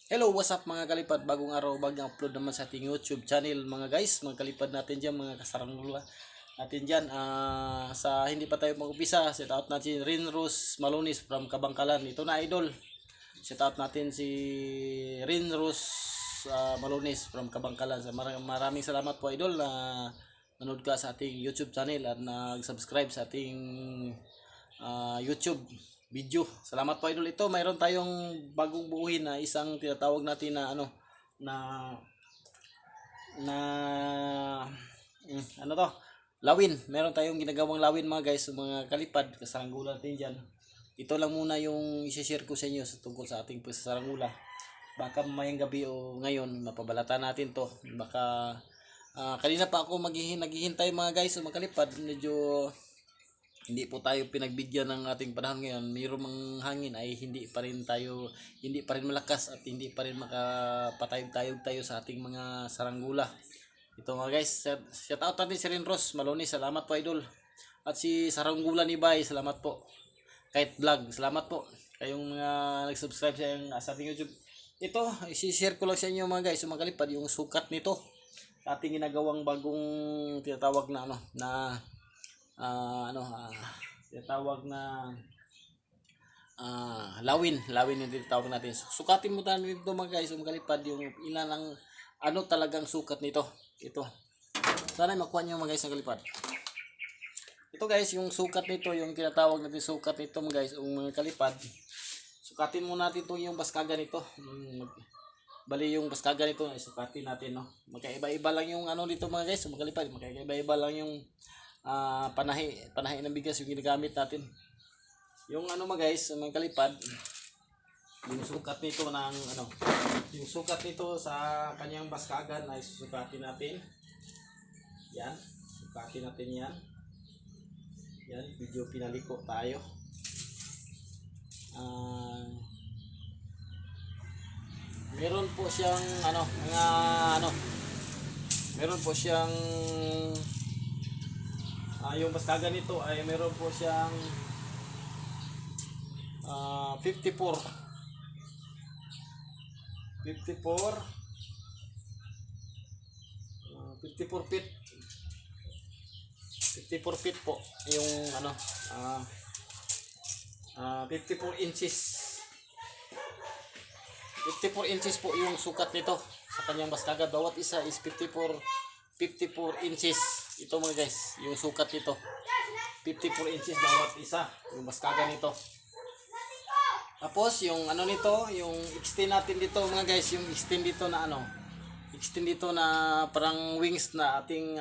Hello, what's up mga kalipad? Bagong araw, bagong upload naman sa ating YouTube channel mga guys. Mga kalipad natin dyan, mga kasarangula natin dyan. Sa hindi pa tayo mag-upisa, set out natin Rinrose Malonis from Kabangkalan. Ito na idol. Set out natin si Rinrose Malonis from Kabangkalan. Maraming salamat po idol na nanood ka sa ating YouTube channel at nag-subscribe sa ating YouTube video. Salamat po idol. Ito mayroon tayong bagong buuhin na isang tinatawag natin na na na ano to? Lawin. Meron tayong ginagawang lawin mga guys, mga kalipad, kasaranggola natin diyan. Ito lang muna yung i-share ko sa inyo sa tungkol sa ating pagsasaranggola. Baka mamayang gabi o ngayon mapabalata natin to. Baka kanina pa ako naghihintay mga guys o mga kalipad. Medyo hindi po tayo pinagbigyan ng ating panahon ngayon. Mayroong mga hangin ay hindi pa rin malakas at hindi pa rin makapatayog-tayog tayo sa ating mga saranggula. Ito mga guys, shout out natin si Rinrose Malonis, salamat po idol. At si Saranggula ni Bay, salamat po. Kahit vlog, salamat po. Kayong mga nag-subscribe sa ating YouTube. Ito, i-share ko lang sa inyo mga guys, mga kalipad, yung sukat nito. Ating ginagawang bagong tinatawag na tinatawag na lawin yung tinatawag natin. Sukatin mo tayo nito mga guys, kalipad, yung ilan ang talagang sukat nito. Ito, sana makuha nyo mga guys ng kalipad. Ito guys, yung sukat nito, yung tinatawag natin sukat nito mga guys, mga kalipad. Sukatin mo natin to yung baskagan nito. Bali yung baskagan nito, sukatin natin, no. Magkaiba-iba lang yung dito mga guys, mga kalipad. Magkaiba-iba lang yung panahi ng bigas yung ginagamit natin. Yung mga guys, mga kalipad, yung sukat nito yung sukat nito sa kanyang baskagan ay susukatin natin. Yan, sukatin natin yan. Yan, video pinaliko tayo. Meron po siyang meron po siyang yung baskagan nito ay meron po siyang 54 feet 54 feet po yung 54 inches 54 inches po yung sukat nito sa kanyang baskagan. Bawat isa is 54 inches. Ito mga guys, yung sukat nito 54 inches bawat isa yung baskagan nito. Tapos yung nito, yung extend natin dito mga guys, yung extend dito na parang wings na ating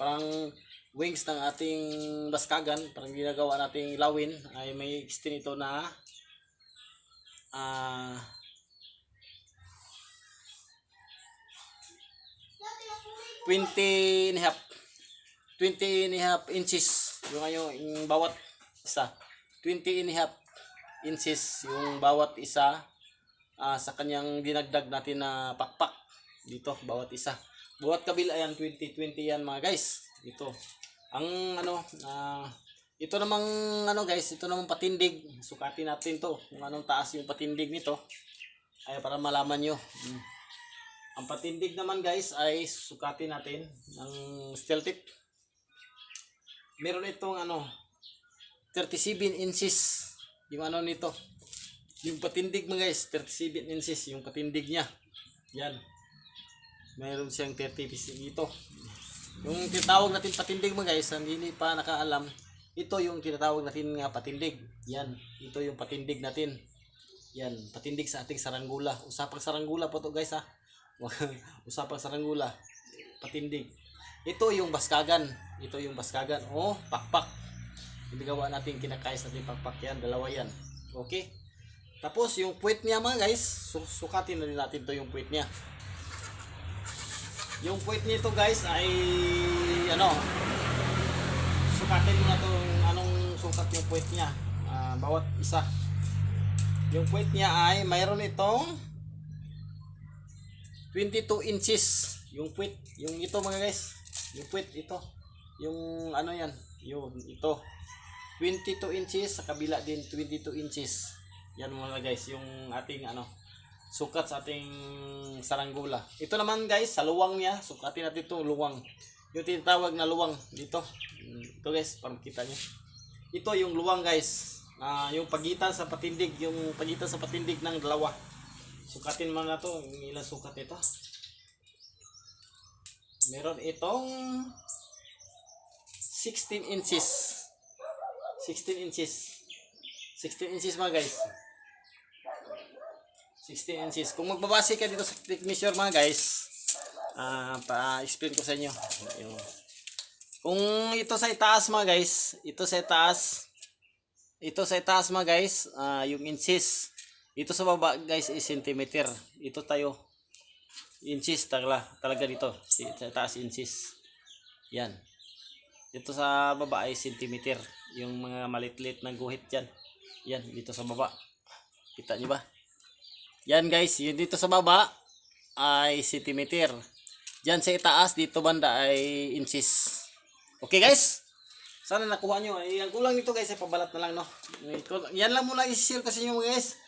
parang wings ng ating baskagan, parang ginagawa nating lawin, ay may extend ito na 20 and a half inches yung bawat isa. 20 and a half inches yung bawat isa sa kanyang dinagdag natin na pakpak dito, bawat isa. Bawat kabila yan 20 yan mga guys. Ito ang ito namang guys, ito namang patindig. Sukatin natin to kung anong taas yung patindig nito ay para malaman nyo. Ang patindig naman guys ay sukatin natin ng steel tip. Meron itong 37 inches yung nito. Yung patindig mga guys, 37 inches yung patindig niya. Yan. Meron siyang 30 inches dito. Yung tinatawag natin patindig mga guys, hindi pa nakaalam, ito yung tinatawag natin nga patindig. Yan, ito yung patindig natin. Yan, patindig sa ating saranggula. Usapang saranggula po to guys ha. Usapang saranggula, patindig. Ito yung baskagan. Pakpak. Hindi gawa natin kinakais natin pakpak yan, dalawa yan. Okay? Tapos yung puwet niya mga guys, sukatin na rin natin to yung puwet niya. Yung puwet nito guys ay sukatin mo na to anong sukat yung puwet niya. Bawat isa. Yung puwet niya ay mayroon itong 22 inches yung puwet. Yung ito mga guys, yung puwet ito. Yung yan, yun ito. 22 inches sa kabila din 22 inches. Yan mga guys, yung ating sukat sa ating saranggola. Ito naman guys, sa luwang niya, sukatin natin itong luwang. Yung tinatawag na luwang dito. Ito guys, para makita nyo. Ito yung luwang guys. Yung pagitan sa patindig, yung pagitan sa patindig ng dalawa. Sukatin mo na to, yung ilang sukat ito. Meron itong 16 inches. 16 inches. 16 inches mga guys. 16 inches. Kung magbabase ka dito sa tape measure mga guys, pa-explain ko sa inyo. Kung ito sa itaas mga guys, ito sa itaas mga guys, yung inches. Ito sa baba guys is centimeter. Ito tayo inches talaga dito. Sa itaas inches. Yan. Dito sa baba ay centimeter. Yung mga maliit-liit na guhit yan. Yan, dito sa baba. Kita nyo ba? Yan guys, yun dito sa baba ay centimeter. Diyan sa itaas, dito banda ay inches. Okay guys? Sana nakuha nyo. Ang kulang nito guys ay pabalat na lang no. Yan lang muna i-share ko sa inyo guys.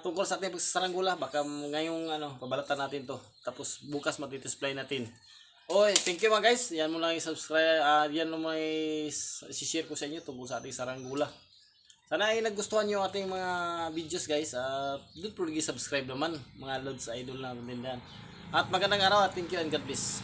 Tungkol sa ating pagsasaranggola. Baka ngayong pabalatan natin to. Tapos bukas matidisplay natin. Okay, thank you mga guys. Yan muna i-subscribe. Yan muna i-share ko sa inyo tungkol sa ating saranggola. Sana ay nagustuhan nyo ating mga videos guys. Don't forget subscribe naman mga Lods Idol natin din. At magandang araw at thank you and God bless.